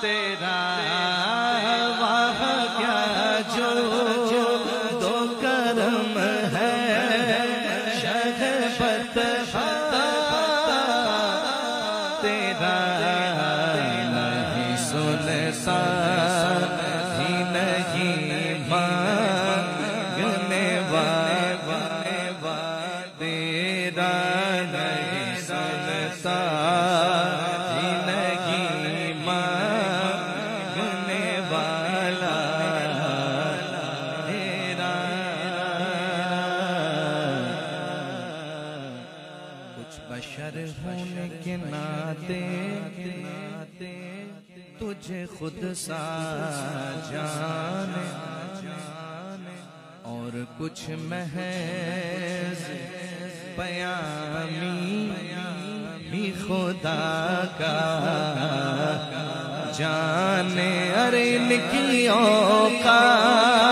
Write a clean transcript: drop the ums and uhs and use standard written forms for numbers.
तेरा वाह क्या जो दो करम है शहबत तेरा नहीं सुनता ही नहीं मांगने वाला तेरा नहीं सुनता ही नहीं मांगने वाला तेरा कुछ बशर होने के नाते तुझे खुद सा जाने और कुछ महज पयामी भी खुदा का जाने। अरे इनकी औकात